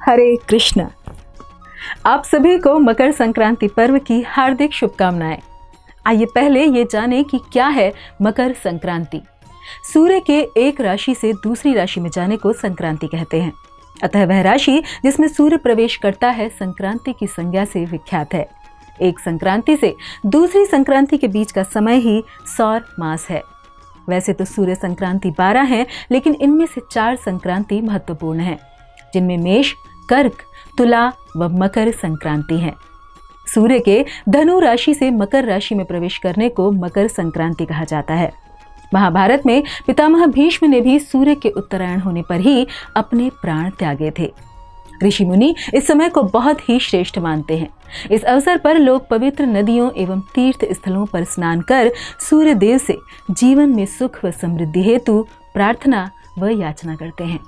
हरे कृष्ण। आप सभी को मकर संक्रांति पर्व की हार्दिक शुभकामनाएं। आइए पहले ये जानें कि क्या है मकर संक्रांति। सूर्य के एक राशि से दूसरी राशि में जाने को संक्रांति कहते हैं। अतः वह राशि जिसमें सूर्य प्रवेश करता है संक्रांति की संज्ञा से विख्यात है। एक संक्रांति से दूसरी संक्रांति के बीच का समय ही सौर मास है। वैसे तो सूर्य संक्रांति 12 हैं, लेकिन इनमें से 4 संक्रांति महत्वपूर्ण हैं, जिनमें मेष, कर्क, तुला व मकर संक्रांति हैं। सूर्य के धनु राशि से मकर राशि में प्रवेश करने को मकर संक्रांति कहा जाता है। महाभारत में पितामह भीष्म ने भी सूर्य के उत्तरायण होने पर ही अपने प्राण त्यागे थे। ऋषि मुनि इस समय को बहुत ही श्रेष्ठ मानते हैं। इस अवसर पर लोग पवित्र नदियों एवं तीर्थ स्थलों पर स्नान कर सूर्य देव से जीवन में सुख व समृद्धि हेतु प्रार्थना व याचना करते हैं।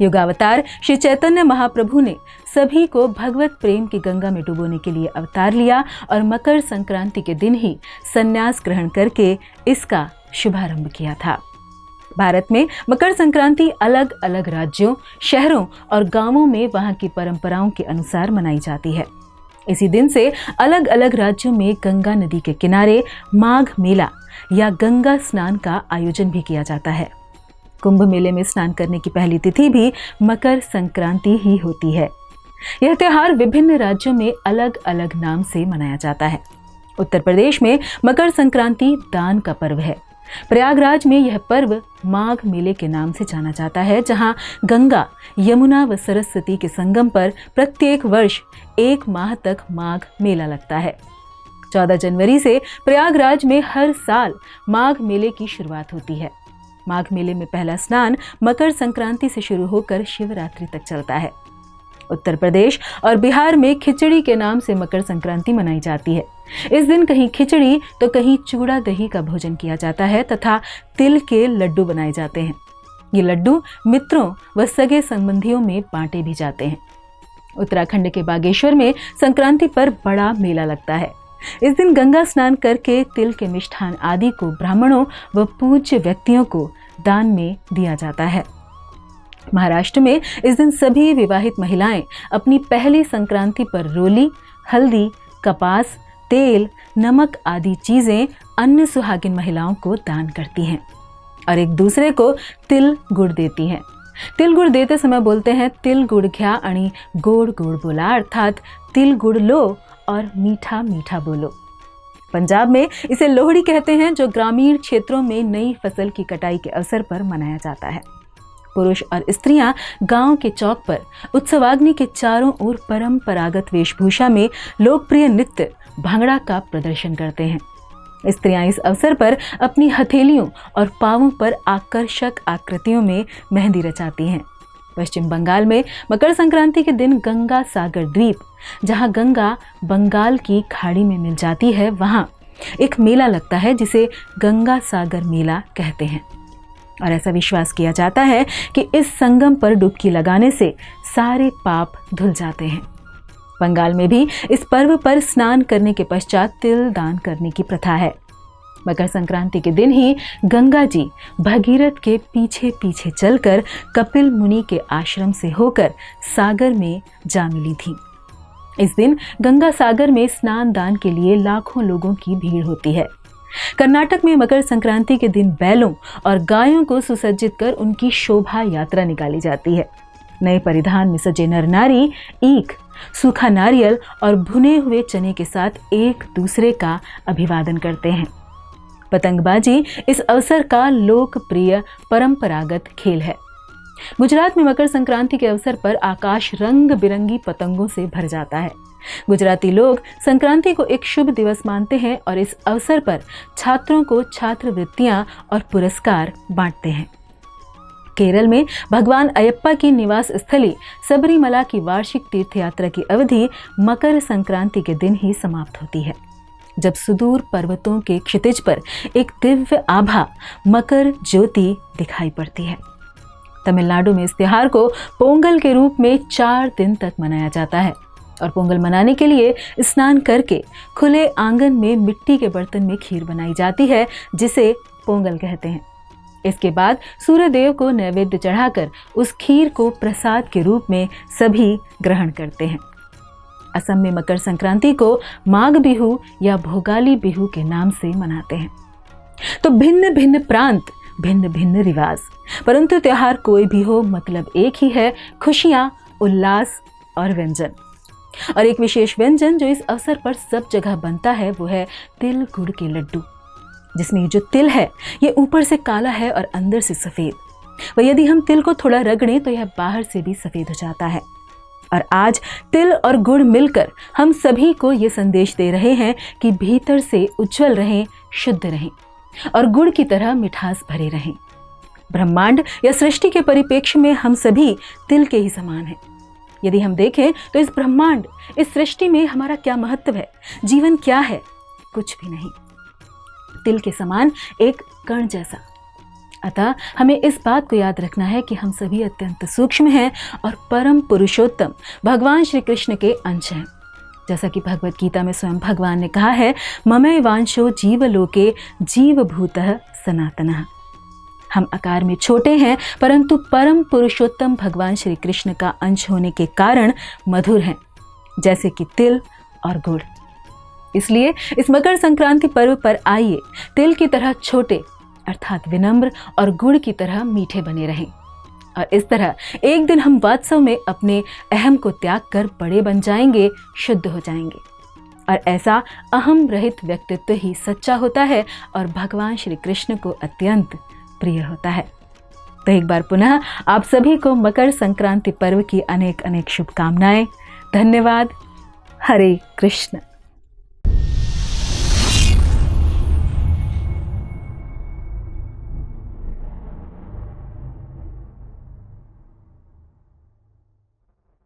युगावतार श्री चैतन्य महाप्रभु ने सभी को भगवत प्रेम की गंगा में डुबोने के लिए अवतार लिया और मकर संक्रांति के दिन ही संन्यास ग्रहण करके इसका शुभारंभ किया था। भारत में मकर संक्रांति अलग अलग राज्यों, शहरों और गांवों में वहां की परंपराओं के अनुसार मनाई जाती है। इसी दिन से अलग अलग राज्यों में गंगा नदी के किनारे माघ मेला या गंगा स्नान का आयोजन भी किया जाता है। कुंभ मेले में स्नान करने की पहली तिथि भी मकर संक्रांति ही होती है। यह त्योहार विभिन्न राज्यों में अलग अलग नाम से मनाया जाता है। उत्तर प्रदेश में मकर संक्रांति दान का पर्व है। प्रयागराज में यह पर्व माघ मेले के नाम से जाना जाता है, जहां गंगा, यमुना व सरस्वती के संगम पर प्रत्येक वर्ष 1 माह तक माघ मेला लगता है। 14 जनवरी से प्रयागराज में हर साल माघ मेले की शुरुआत होती है। माघ मेले में पहला स्नान मकर संक्रांति से शुरू होकर शिवरात्रि तक चलता है। उत्तर प्रदेश और बिहार में खिचड़ी के नाम से मकर संक्रांति मनाई जाती है। इस दिन कहीं खिचड़ी तो कहीं चूड़ा दही का भोजन किया जाता है तथा तिल के लड्डू बनाए जाते हैं। ये लड्डू मित्रों व सगे संबंधियों में बांटे भी जाते हैं। उत्तराखंड के बागेश्वर में संक्रांति पर बड़ा मेला लगता है। इस दिन गंगा स्नान करके तिल के मिष्ठान आदि को ब्राह्मणों व पूज्य व्यक्तियों को दान में दिया जाता है। महाराष्ट्र में इस दिन सभी विवाहित महिलाएं अपनी पहली संक्रांति पर रोली, हल्दी, कपास, तेल, नमक आदि चीजें अन्य सुहागिन महिलाओं को दान करती हैं और एक दूसरे को तिल गुड़ देती हैं। तिल गुड़ देते समय बोलते हैं, तिल गुड़ घ्या आणि गोड़ गोड़ बोला, अर्थात तिल गुड़ लो और मीठा मीठा बोलो। पंजाब में इसे लोहड़ी कहते हैं, जो ग्रामीण क्षेत्रों में नई फसल की कटाई के अवसर पर मनाया जाता है। पुरुष और स्त्रियां गांव के चौक पर उत्सवाग्नि के चारों ओर परंपरागत वेशभूषा में लोकप्रिय नृत्य भांगड़ा का प्रदर्शन करते हैं। स्त्रियां इस अवसर पर अपनी हथेलियों और पांवों पर आकर्षक आकृतियों में मेहंदी रचाती हैं। पश्चिम बंगाल में मकर संक्रांति के दिन गंगा सागर द्वीप, जहां गंगा बंगाल की खाड़ी में मिल जाती है, वहां एक मेला लगता है जिसे गंगा सागर मेला कहते हैं और ऐसा विश्वास किया जाता है कि इस संगम पर डुबकी लगाने से सारे पाप धुल जाते हैं। बंगाल में भी इस पर्व पर स्नान करने के पश्चात तिल दान करने की प्रथा है। मकर संक्रांति के दिन ही गंगा जी भगीरथ के पीछे पीछे चलकर कपिल मुनि के आश्रम से होकर सागर में जा मिली थी। इस दिन गंगा सागर में स्नान दान के लिए लाखों लोगों की भीड़ होती है। कर्नाटक में मकर संक्रांति के दिन बैलों और गायों को सुसज्जित कर उनकी शोभा यात्रा निकाली जाती है। नए परिधान में सजे नर नारी ईख, सूखा नारियल और भुने हुए चने के साथ एक दूसरे का अभिवादन करते हैं। पतंगबाजी इस अवसर का लोकप्रिय परंपरागत खेल है। गुजरात में मकर संक्रांति के अवसर पर आकाश रंग बिरंगी पतंगों से भर जाता है। गुजराती लोग संक्रांति को एक शुभ दिवस मानते हैं और इस अवसर पर छात्रों को छात्रवृत्तियां और पुरस्कार बांटते हैं। केरल में भगवान अयप्पा की निवास स्थली सबरीमला की वार्षिक तीर्थ यात्रा की अवधि मकर संक्रांति के दिन ही समाप्त होती है, जब सुदूर पर्वतों के क्षितिज पर एक दिव्य आभा मकर ज्योति दिखाई पड़ती है। तमिलनाडु में इस त्योहार को पोंगल के रूप में 4 दिन तक मनाया जाता है और पोंगल मनाने के लिए स्नान करके खुले आंगन में मिट्टी के बर्तन में खीर बनाई जाती है, जिसे पोंगल कहते हैं। इसके बाद सूर्यदेव को नैवेद्य चढ़ाकर उस खीर को प्रसाद के रूप में सभी ग्रहण करते हैं। असम में मकर संक्रांति को माघ बिहू या भोगाली बिहू के नाम से मनाते हैं। तो भिन्न भिन्न प्रांत, भिन्न भिन्न रिवाज, परंतु त्योहार कोई भी हो, मतलब एक ही है, खुशियां, उल्लास और व्यंजन। और एक विशेष व्यंजन जो इस अवसर पर सब जगह बनता है वो है तिल गुड़ के लड्डू, जिसमें जो तिल है ये ऊपर से काला है और अंदर से सफ़ेद। वह यदि हम तिल को थोड़ा रगड़ें तो यह बाहर से भी सफ़ेद हो जाता है। और आज तिल और गुड़ मिलकर हम सभी को ये संदेश दे रहे हैं कि भीतर से उज्जवल रहें, शुद्ध रहें और गुड़ की तरह मिठास भरे रहें। ब्रह्मांड या सृष्टि के परिप्रेक्ष्य में हम सभी तिल के ही समान हैं। यदि हम देखें तो इस ब्रह्मांड, इस सृष्टि में हमारा क्या महत्व है, जीवन क्या है? कुछ भी नहीं। तिल के समान एक कण जैसा। अतः हमें इस बात को याद रखना है कि हम सभी अत्यंत सूक्ष्म हैं और परम पुरुषोत्तम भगवान श्री कृष्ण के अंश हैं। जैसा कि भगवत गीता में स्वयं भगवान ने कहा है, ममैवांशो वांशो जीवलोके जीवभूतः सनातनः। हम आकार में छोटे हैं परंतु परम पुरुषोत्तम भगवान श्री कृष्ण का अंश होने के कारण मधुर हैं, जैसे कि तिल और गुड़। इसलिए इस मकर संक्रांति पर्व पर आइए तिल की तरह छोटे अर्थात विनम्र और गुड़ की तरह मीठे बने रहें और इस तरह एक दिन हम वास्तव में अपने अहम को त्याग कर बड़े बन जाएंगे, शुद्ध हो जाएंगे। और ऐसा अहम रहित व्यक्तित्व ही सच्चा होता है और भगवान श्री कृष्ण को अत्यंत प्रिय होता है। तो एक बार पुनः आप सभी को मकर संक्रांति पर्व की अनेक अनेक शुभकामनाएं। धन्यवाद। हरे कृष्ण।